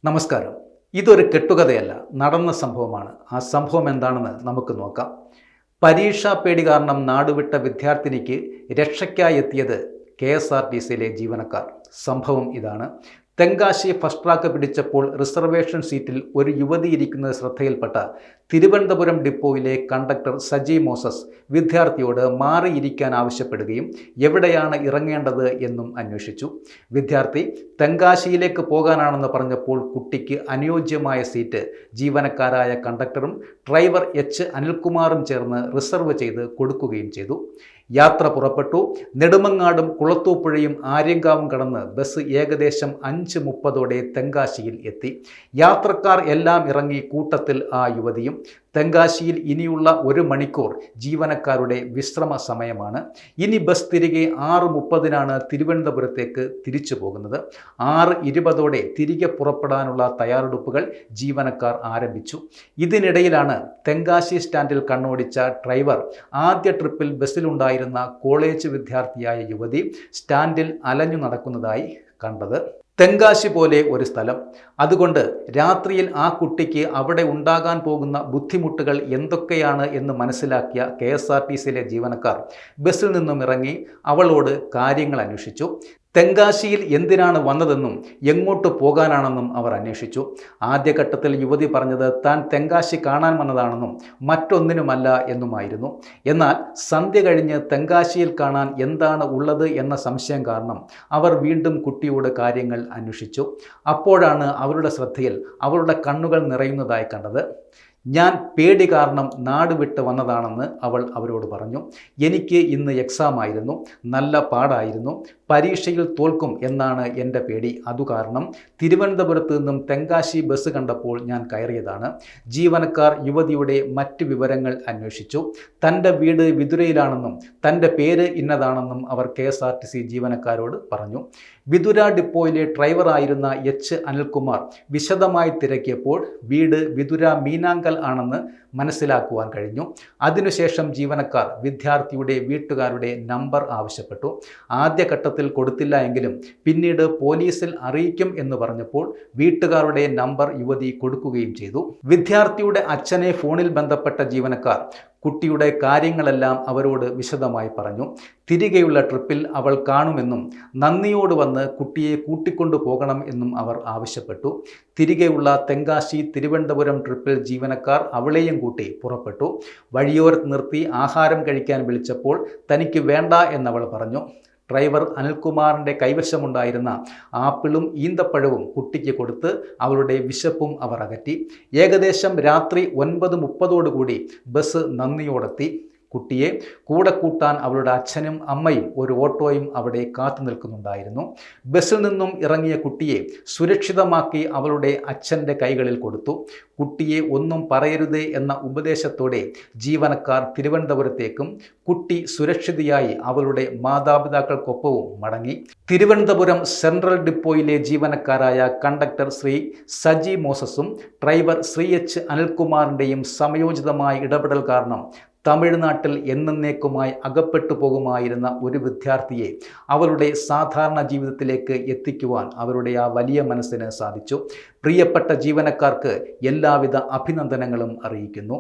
നമസ്കാരം. ഇതൊരു കെട്ടുകഥയല്ല, നടന്ന സംഭവമാണ്. ആ സംഭവം എന്താണെന്ന് നമുക്ക് നോക്കാം. പരീക്ഷാ പേടി കാരണം നാടുവിട്ട വിദ്യാർത്ഥിനിക്ക് രക്ഷയ്ക്കായി എത്തിയത് KSRTCയിലെ ജീവനക്കാർ. സംഭവം ഇതാണ്. തെങ്കാശി ഫസ്റ്റ് ട്രാക്ക് പിടിച്ചപ്പോൾ റിസർവേഷൻ സീറ്റിൽ ഒരു യുവതി ഇരിക്കുന്നത് ശ്രദ്ധയിൽപ്പെട്ട തിരുവനന്തപുരം ഡിപ്പോയിലെ കണ്ടക്ടർ സജി മോസസ് വിദ്യാർത്ഥിയോട് മാറിയിരിക്കാൻ ആവശ്യപ്പെടുകയും എവിടെയാണ് ഇറങ്ങേണ്ടത് എന്നും അന്വേഷിച്ചു. വിദ്യാർത്ഥി തെങ്കാശിയിലേക്ക് പോകാനാണെന്ന് പറഞ്ഞപ്പോൾ കുട്ടിക്ക് അനുയോജ്യമായ സീറ്റ് ജീവനക്കാരായ കണ്ടക്ടറും ഡ്രൈവർ അനിൽകുമാറും ചേർന്ന് റിസർവ് ചെയ്ത് കൊടുക്കുകയും ചെയ്തു. യാത്ര പുറപ്പെട്ടു. നെടുമങ്ങാടും കുളത്തൂപ്പുഴയും ആര്യങ്കാവും കടന്ന് ബസ് ഏകദേശം 5:30 തെങ്കാശിയിൽ എത്തി. യാത്രക്കാർ എല്ലാം ഇറങ്ങി, കൂട്ടത്തിൽ ആ യുവതിയും. തെങ്കാശിയിൽ ഇനിയുള്ള 1 മണിക്കൂർ ജീവനക്കാരുടെ വിശ്രമ സമയമാണ്. ഇനി ബസ് തിരികെ 6:30 തിരുവനന്തപുരത്തേക്ക് തിരിച്ചു പോകുന്നത്. 6:20 തിരികെ പുറപ്പെടാനുള്ള തയ്യാറെടുപ്പുകൾ ജീവനക്കാർ ആരംഭിച്ചു. ഇതിനിടയിലാണ് തെങ്കാശി സ്റ്റാൻഡിൽ കണ്ണോടിച്ച ഡ്രൈവർ ആദ്യ ട്രിപ്പിൽ ബസ്സിലുണ്ടായിരുന്ന കോളേജ് വിദ്യാർത്ഥിയായ യുവതി സ്റ്റാൻഡിൽ അലഞ്ഞു നടക്കുന്നതായി കണ്ടത്. തെങ്കാശി പോലെ ഒരു സ്ഥലം. അതുകൊണ്ട് രാത്രിയിൽ ആ കുട്ടിക്ക് അവിടെ ഉണ്ടാകാൻ പോകുന്ന ബുദ്ധിമുട്ടുകൾ എന്തൊക്കെയാണ് എന്ന് മനസ്സിലാക്കിയ KSRTCയിലെ ജീവനക്കാർ ബസ്സിൽ നിന്നും ഇറങ്ങി അവളോട് കാര്യങ്ങൾ അന്വേഷിച്ചു. തെങ്കാശിയിൽ എന്തിനാണ് വന്നതെന്നും എങ്ങോട്ട് പോകാനാണെന്നും അവർ അന്വേഷിച്ചു. ആദ്യഘട്ടത്തിൽ യുവതി പറഞ്ഞത് താൻ തെങ്കാശി കാണാൻ വന്നതാണെന്നും മറ്റൊന്നിനുമല്ല എന്നുമായിരുന്നു. എന്നാൽ സന്ധ്യ കഴിഞ്ഞ് തെങ്കാശിയിൽ കാണാൻ എന്താണ് ഉള്ളത് എന്ന സംശയം കാരണം അവർ വീണ്ടും കുട്ടിയോട് കാര്യങ്ങൾ അന്വേഷിച്ചു. അപ്പോഴാണ് അവരുടെ ശ്രദ്ധയിൽ അവളുടെ കണ്ണുകൾ നിറയുന്നതായി കണ്ടത്. ഞാൻ പേടി കാരണം നാട് വിട്ട് വന്നതാണെന്ന് അവൾ അവരോട് പറഞ്ഞു. എനിക്ക് ഇന്ന് എക്സാം ആയിരുന്നു, നല്ല പാടായിരുന്നു, പരീക്ഷയിൽ തോൽക്കും എന്നാണ് എൻ്റെ പേടി. അതുകാരണം തിരുവനന്തപുരത്ത് നിന്നും തെങ്കാശി ബസ് കണ്ടപ്പോൾ ഞാൻ കയറിയതാണ്. ജീവനക്കാർ യുവതിയുടെ മറ്റ് വിവരങ്ങൾ അന്വേഷിച്ചു. തൻ്റെ വീട് വിതുരയിലാണെന്നും തൻ്റെ പേര് ഇന്നതാണെന്നും അവർ KSRTC ജീവനക്കാരോട് പറഞ്ഞു. വിതുര ഡിപ്പോയിലെ ഡ്രൈവറായിരുന്ന അനിൽകുമാർ വിശദമായി തിരക്കിയപ്പോൾ വീട് വിതുര മീനാങ്കൽ ആണെന്ന് മനസ്സിലാക്കുവാൻ കഴിഞ്ഞു. അതിനുശേഷം ജീവനക്കാർ വിദ്യാർത്ഥിയുടെ വീട്ടുകാരുടെ നമ്പർ ആവശ്യപ്പെട്ടു. ആദ്യഘട്ടത്തിൽ കൊടുത്തില്ല എങ്കിലും പിന്നീട് പോലീസിൽ അറിയിക്കും എന്ന് പറഞ്ഞപ്പോൾ വീട്ടുകാരുടെ നമ്പർ യുവതി കൊടുക്കുകയും ചെയ്തു. വിദ്യാർത്ഥിയുടെ അച്ഛനെ ഫോണിൽ ബന്ധപ്പെട്ട ജീവനക്കാർ കുട്ടിയുടെ കാര്യങ്ങളെല്ലാം അവരോട് വിശദമായി പറഞ്ഞു. തിരികെയുള്ള ട്രിപ്പിൽ അവൾ കാണുമെന്നും നന്ദിയോട് വന്ന് കുട്ടിയെ കൂട്ടിക്കൊണ്ടു പോകണം എന്നും അവർ ആവശ്യപ്പെട്ടു. തിരികെയുള്ള തെങ്കാശി തിരുവനന്തപുരം ട്രിപ്പിൽ ജീവനക്കാർ അവളെയും കൂട്ടി പുറപ്പെട്ടു. വഴിയോരത്ത് നിർത്തി ആഹാരം കഴിക്കാൻ വിളിച്ചപ്പോൾ തനിക്ക് വേണ്ട എന്നവൾ പറഞ്ഞു. ഡ്രൈവർ അനിൽകുമാറിൻ്റെ കൈവശമുണ്ടായിരുന്ന ആപ്പിളും ഈന്തപ്പഴവും കുട്ടിക്ക് കൊടുത്ത് അവളുടെ വിശപ്പും അവർ അകറ്റി. ഏകദേശം രാത്രി 9:30 ബസ് നന്ദിയോടെത്തി. കുട്ടിയെ കൂടെ കൂട്ടാൻ അവളുടെ അച്ഛനും അമ്മയും ഒരു ഓട്ടോയും അവിടെ കാത്തു നിൽക്കുന്നുണ്ടായിരുന്നു. ബസ്സിൽ നിന്നും ഇറങ്ങിയ കുട്ടിയെ സുരക്ഷിതമാക്കി അവളുടെ അച്ഛൻ്റെ കൈകളിൽ കൊടുത്തു. കുട്ടിയെ ഒന്നും പറയരുതേ എന്ന ഉപദേശത്തോടെ ജീവനക്കാർ തിരുവനന്തപുരത്തേക്കും കുട്ടി സുരക്ഷിതയായി അവളുടെ മാതാപിതാക്കൾക്കൊപ്പവും മടങ്ങി. തിരുവനന്തപുരം സെൻട്രൽ ഡിപ്പോയിലെ ജീവനക്കാരായ കണ്ടക്ടർ ശ്രീ സജി മോസസും ഡ്രൈവർ ശ്രീ അനിൽകുമാറിൻ്റെയും സമയോചിതമായ ഇടപെടൽ കാരണം തമിഴ്നാട്ടിൽ എന്നേക്കുമായി അകപ്പെട്ടു പോകുമായിരുന്ന ഒരു വിദ്യാർത്ഥിയെ അവളുടെ സാധാരണ ജീവിതത്തിലേക്ക് എത്തിക്കുവാൻ അവരുടെ ആ വലിയ മനസ്സിന് സാധിച്ചു. പ്രിയപ്പെട്ട ജീവനക്കാർക്ക് എല്ലാവിധ അഭിനന്ദനങ്ങളും അറിയിക്കുന്നു.